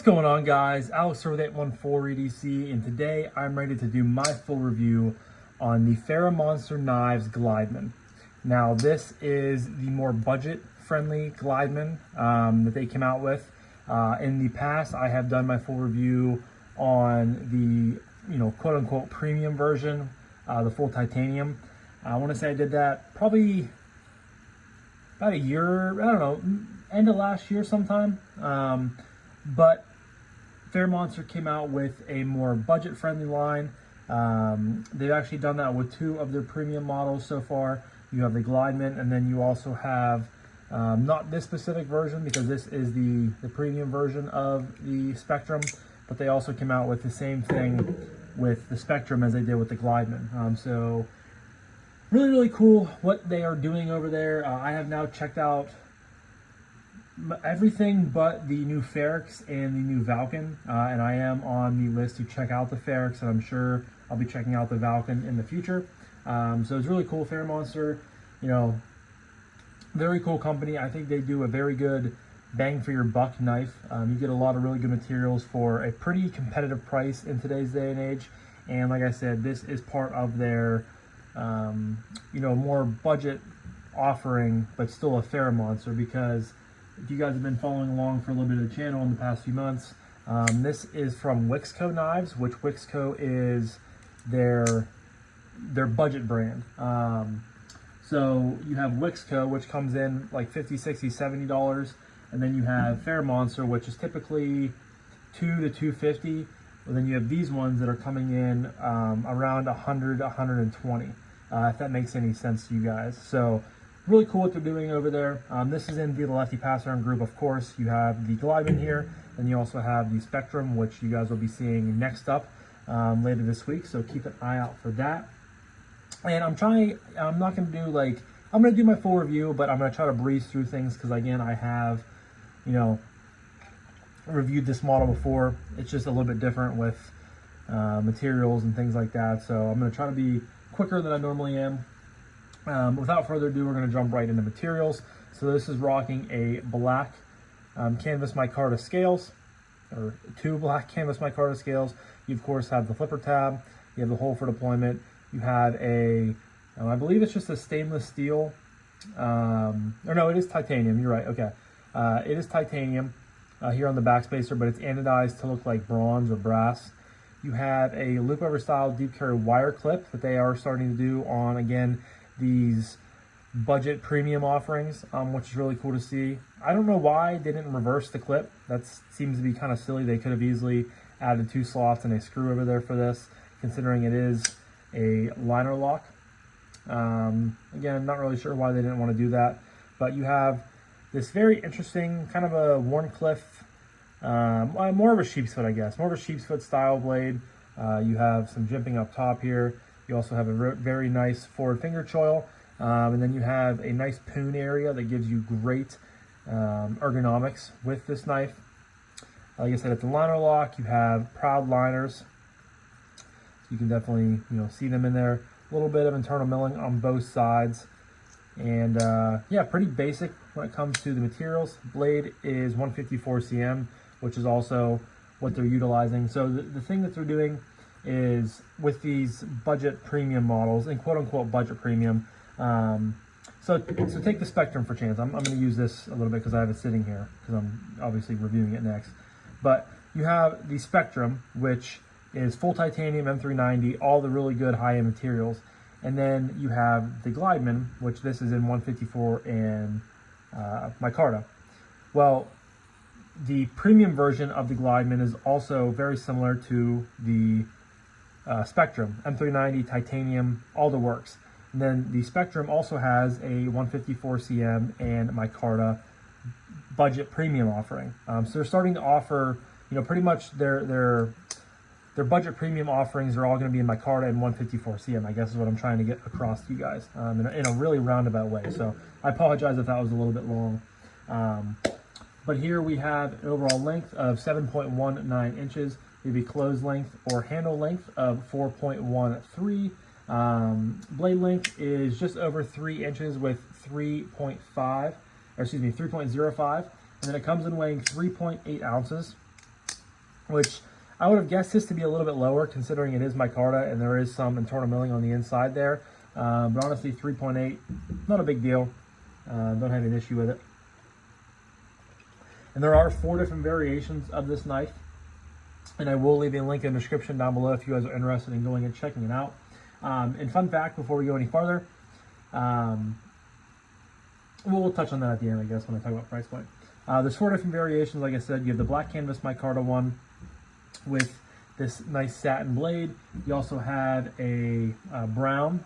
going on, guys? Alex here with 814 EDC, and today I'm ready to do my full review on the Ferramonster Knives Glideman. Now, this is the more budget-friendly Glideman that they came out with. In the past, I have done my full review on the quote-unquote premium version, the full titanium. I want to say I did that probably about a year, I don't know, end of last year sometime. But Ferramonster came out with a more budget-friendly line. They've actually done that with two of their premium models so far. You have the Glideman, and then you also have, not this specific version because this is the premium version of the Spectrum, but they also came out with the same thing with the Spectrum as they did with the Glideman. So really cool what they are doing over there. I have now checked out everything but the new Ferrex and the new Vulcan, and I am on the list to check out the Ferrex, and I'm sure I'll be checking out the Vulcan in the future. So it's really cool. Ferramonster, very cool company. I think they do a very good bang for your buck knife. You get a lot of really good materials for a pretty competitive price in today's day and age. And like I said, this is part of their more budget offering, but still a Ferramonster, because if you guys have been following along for a little bit of the channel in the past few months, this is from Wixco Knives, which Wixco is their budget brand. So you have Wixco, which comes in like $50, $60, $70, and then you have Ferramonster, which is typically $200 to $250. And then you have these ones that are coming in around $100, $120, if that makes any sense to you guys. So really cool what they're doing over there. This is in the Lefty passaround group, of course. You have the Glideman here, and you also have the Spectrum, which you guys will be seeing next up later this week. So keep an eye out for that. And I'm not going to do I'm going to do my full review, but I'm going to try to breeze through things because, again, I have, reviewed this model before. It's just a little bit different with materials and things like that. So I'm going to try to be quicker than I normally am. Without further ado, we're going to jump right into materials. So this is rocking a black canvas micarta scales, or two black canvas micarta scales. You of course have the flipper tab. You have the hole for deployment. You have I believe it's just a stainless steel, or no, it is titanium. You're right. Okay, it is titanium here on the backspacer, but it's anodized to look like bronze or brass. You have a loop over style deep carry wire clip that they are starting to do on, again, these budget premium offerings, which is really cool to see. I don't know why they didn't reverse the clip. That seems to be kind of silly. They could have easily added two slots and a screw over there for this, considering it is a liner lock. Again, not really sure why they didn't want to do that, but you have this very interesting kind of a Warncliffe, more of a sheep's foot, I guess, more of a sheep's foot style blade. You have some jimping up top here. You also have a very nice forward finger choil, and then you have a nice poon area that gives you great ergonomics with this knife. Like I said, it's a liner lock. You have proud liners, so you can definitely see them in there. A little bit of internal milling on both sides, and yeah, pretty basic when it comes to the materials. Blade is 154 cm, which is also what they're utilizing. So the thing that they're doing is with these budget premium models, and quote-unquote budget premium, so take the Spectrum for chance. I'm going to use this a little bit because I have it sitting here because I'm obviously reviewing it next. But you have the Spectrum, which is full titanium M390, all the really good high-end materials, and then you have the Glideman, which this is in 154 and micarta. Well, the premium version of the Glideman is also very similar to the Spectrum, M390, titanium, all the works. And then the Spectrum also has a 154 cm and micarta budget premium offering. So they're starting to offer, pretty much their budget premium offerings are all going to be in micarta and 154 cm, I guess is what I'm trying to get across to you guys in a really roundabout way. So I apologize if that was a little bit long. But here we have an overall length of 7.19 inches. We have a closed length or handle length of 4.13. Blade length is just over 3 inches with 3.05. And then it comes in weighing 3.8 ounces. which I would have guessed this to be a little bit lower considering it is micarta and there is some internal milling on the inside there. But honestly, 3.8, not a big deal. Don't have an issue with it. And there are 4 different variations of this knife. And I will leave a link in the description down below if you guys are interested in going and checking it out. And fun fact, before we go any farther, we'll touch on that at the end, I guess, when I talk about price point. There's 4 different variations. Like I said, you have the black canvas micarta one with this nice satin blade. You also have a brown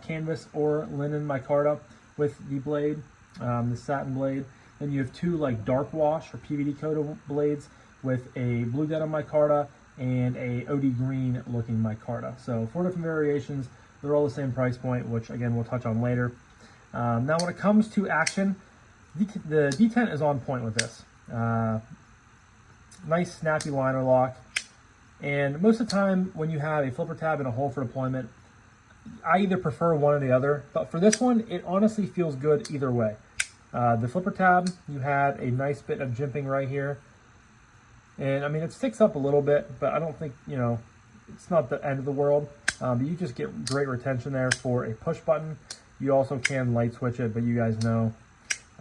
canvas or linen micarta with the blade, the satin blade. Then you have 2 like dark wash or PVD coated blades with a blue denim micarta and a OD green looking micarta. So 4 different variations. They're all the same price point, which again we'll touch on later. Now when it comes to action, the detent is on point with this. Nice snappy liner lock. And most of the time when you have a flipper tab and a hole for deployment, I either prefer one or the other. But for this one, it honestly feels good either way. The flipper tab, you have a nice bit of jimping right here. And I mean, it sticks up a little bit, but I don't think, you know, it's not the end of the world. But you just get great retention there for a push button. You also can light switch it, but you guys know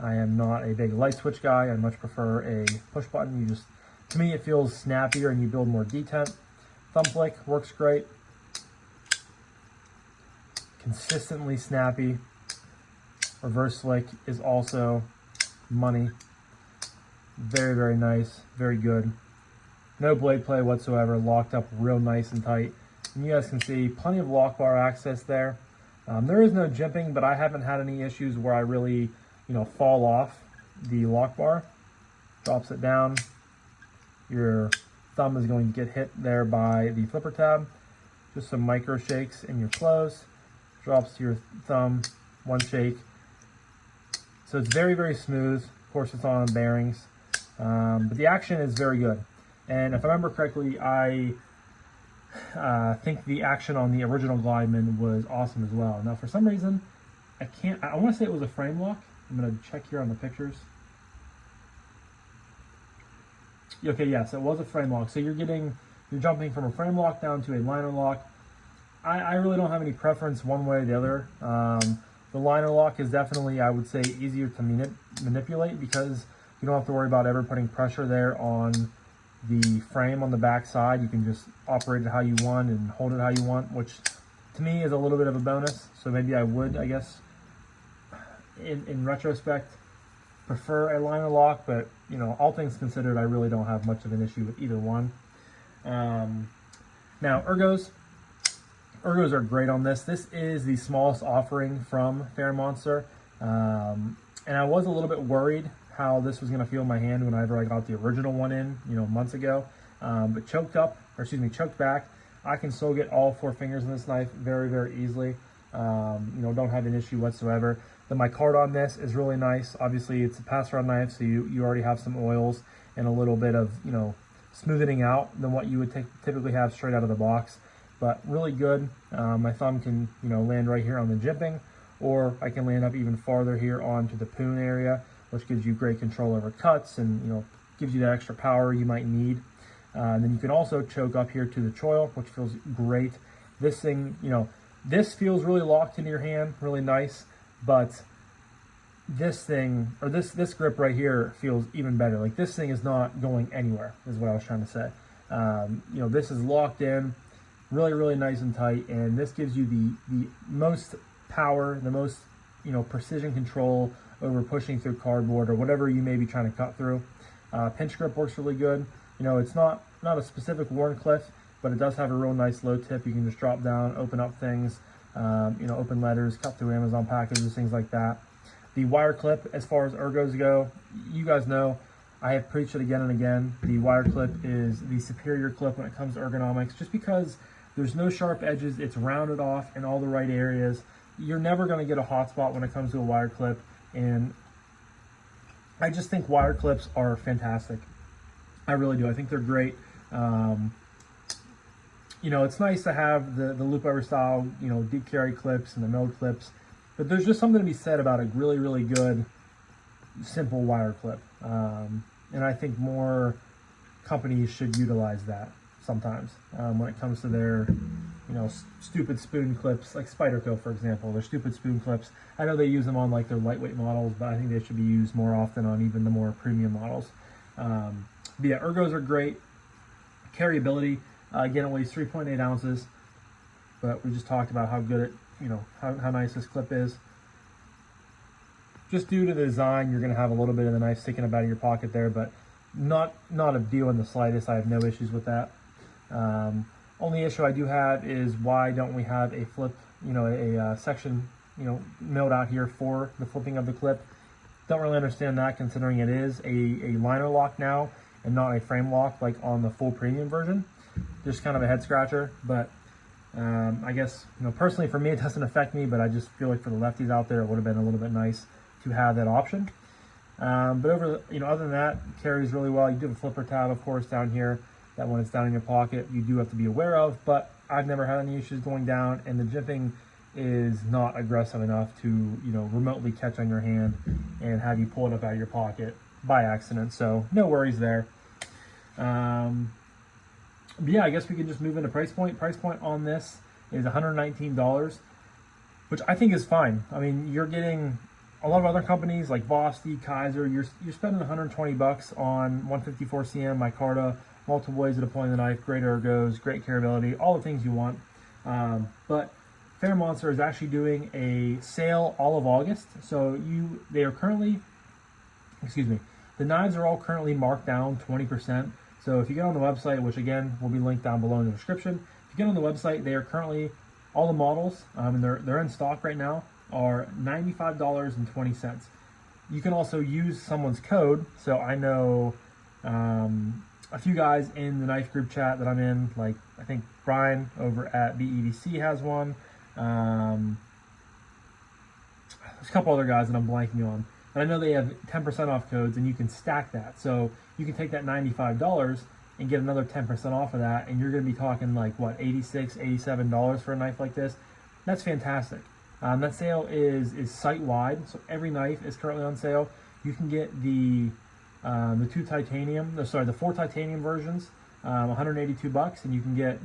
I am not a big light switch guy. I much prefer a push button. You just, to me, it feels snappier and you build more detent. Thumb flick works great. Consistently snappy. Reverse flick is also money. Very, very nice. Very good. No blade play whatsoever. Locked up real nice and tight. And you guys can see plenty of lock bar access there. There is no jimping, but I haven't had any issues where I really, you know, fall off the lock bar. Drops it down. Your thumb is going to get hit there by the flipper tab. Just some micro shakes and you're closed. Drops to your thumb. One shake. So it's very, very smooth. Of course, it's on bearings. But the action is very good. And if I remember correctly, I think the action on the original Glideman was awesome as well. Now, for some reason, I want to say it was a frame lock. I'm going to check here on the pictures. Okay, yes, it was a frame lock. So you're jumping from a frame lock down to a liner lock. I really don't have any preference one way or the other. The liner lock is definitely, I would say, easier to manipulate because you don't have to worry about ever putting pressure there on the frame on the back side. You can just operate it how you want and hold it how you want, which to me is a little bit of a bonus. So maybe I would, I guess, in retrospect, prefer a liner lock, but you know, all things considered, I really don't have much of an issue with either one. Now, ergos are great on this. This is the smallest offering from Ferramonster, and I was a little bit worried how this was going to feel in my hand whenever I got the original one in, you know, months ago. But choked back, I can still get all 4 fingers in this knife very, very easily. You know, don't have an issue whatsoever. The micarta on this is really nice. Obviously, it's a pass-around knife, so you already have some oils and a little bit of, you know, smoothing out than what you would typically have straight out of the box. But really good. My thumb can, you know, land right here on the jimping, or I can land up even farther here onto the poon area, which gives you great control over cuts and, you know, gives you that extra power you might need. And then you can also choke up here to the choil, which feels great. This thing, you know, this feels really locked into your hand, really nice, but this thing, or this grip right here feels even better. Like, this thing is not going anywhere, is what I was trying to say. You know, this is locked in, really, really nice and tight, and this gives you the most power, the most, you know, precision control over pushing through cardboard or whatever you may be trying to cut through. Pinch grip works really good. You know, it's not a specific Warncliffe, but it does have a real nice low tip. You can just drop down, open up things, you know, open letters, cut through Amazon packages, things like that. The wire clip, as far as ergos go, you guys know, I have preached it again and again. The wire clip is the superior clip when it comes to ergonomics, just because there's no sharp edges. It's rounded off in all the right areas. You're never going to get a hot spot when it comes to a wire clip. And I just think wire clips are fantastic. I really do. I think they're great. You know, it's nice to have the loop over style, you know, deep carry clips and the milled clips, but there's just something to be said about a really, really good, simple wire clip. And I think more companies should utilize that sometimes when it comes to their, you know, stupid spoon clips, like Spyderco, for example. Their stupid spoon clips. I know they use them on like their lightweight models, but I think they should be used more often on even the more premium models. But yeah, ergos are great. Carryability, again, it weighs 3.8 ounces, but we just talked about how good it, you know, how nice this clip is. Just due to the design, you're going to have a little bit of the knife sticking up out of your pocket there, but not a deal in the slightest. I have no issues with that. Only issue I do have is why don't we have a flip, you know, a section, you know, milled out here for the flipping of the clip. Don't really understand that, considering it is a liner lock now and not a frame lock like on the full premium version. Just kind of a head scratcher, but I guess, you know, personally for me it doesn't affect me, but I just feel like for the lefties out there it would have been a little bit nice to have that option. But over, you know, other than that, it carries really well. You do have a flipper tab, of course, down here that when it's down in your pocket you do have to be aware of, but I've never had any issues going down, and the jimping is not aggressive enough to, you know, remotely catch on your hand and have you pull it up out of your pocket by accident. So no worries there. But yeah, I guess we can just move into price point. Price point on this is $119, which I think is fine. I mean, you're getting a lot of other companies like Vosti, Kaiser, you're spending 120 bucks on 154 cm micarta, multiple ways of deploying the knife, great ergos, great carryability, all the things you want. But Ferramonster is actually doing a sale all of August. So they are currently, excuse me, the knives are all currently marked down 20%. So if you get on the website, which again will be linked down below in the description, if you get on the website, they are currently, all the models, and they're in stock right now, are $95.20. You can also use someone's code. So I know a few guys in the knife group chat that I'm in, like I think Brian over at BEDC has one. There's a couple other guys that I'm blanking on, but I know they have 10% off codes, and you can stack that. So you can take that $95 and get another 10% off of that, and you're going to be talking like what, $86, $87 for a knife like this. That's fantastic. That sale is site-wide, so every knife is currently on sale. You can get the four titanium versions, 182 bucks, and you can get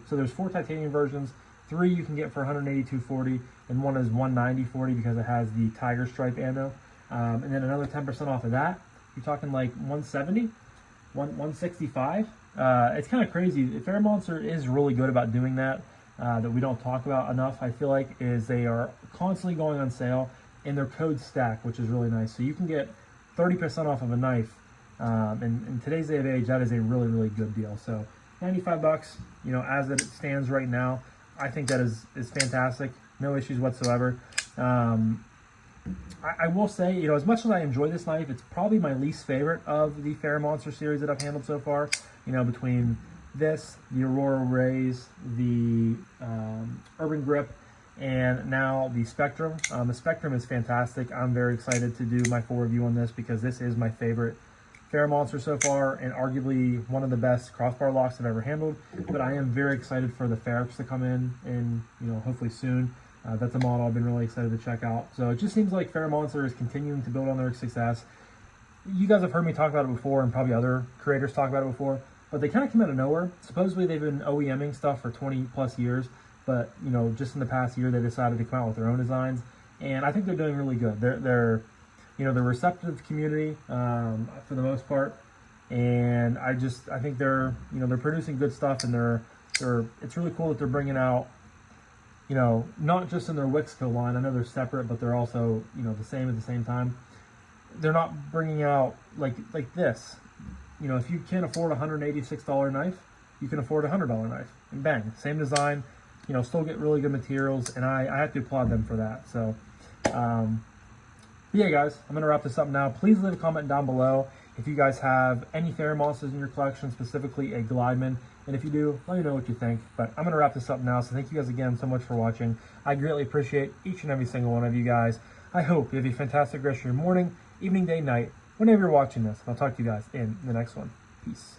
so there's 4 titanium versions, 3 you can get for 182.40, and one is 190.40 because it has the tiger stripe ammo, and then another 10% off of that. You're talking like 170, 165. It's kind of crazy. Ferramonster is really good about doing that. That we don't talk about enough, I feel like, is they are constantly going on sale, and their codes stack, which is really nice. So you can get 30% off of a knife, and in today's day of age, that is a really, really good deal. So 95 bucks, you know, as it stands right now, I think that is fantastic. No issues whatsoever. I will say, you know, as much as I enjoy this knife, it's probably my least favorite of the Ferramonster series that I've handled so far. You know, between this, the Aurora Rays, the Urban Grip, and now the Spectrum. The Spectrum is fantastic. I'm very excited to do my full review on this because this is my favorite Ferramonster so far, and arguably one of the best crossbar locks I've ever handled. But I am very excited for the Ferrix to come in, you know, hopefully soon. That's a model I've been really excited to check out. So it just seems like Ferramonster is continuing to build on their success. You guys have heard me talk about it before, and probably other creators talk about it before, but they kind of came out of nowhere. Supposedly they've been OEMing stuff for 20 plus years, but you know, just in the past year they decided to come out with their own designs, and I think they're doing really good. They're you know, they're receptive community for the most part, and I think they're, you know, they're producing good stuff, and it's really cool that they're bringing out, you know, not just in their Wixco line. I know they're separate, but they're also, you know, the same at the same time. They're not bringing out like this. You know, if you can't afford a $186 knife, you can afford a $100 knife, and bang, same design. You know, still get really good materials, and I have to applaud them for that. So, yeah, guys, I'm gonna wrap this up now. Please leave a comment down below if you guys have any Ferramonsters in your collection, specifically a Glideman. And if you do, let me know what you think. But I'm going to wrap this up now, so thank you guys again so much for watching. I greatly appreciate each and every single one of you guys. I hope you have a fantastic rest of your morning, evening, day, night, whenever you're watching this. And I'll talk to you guys in the next one. Peace.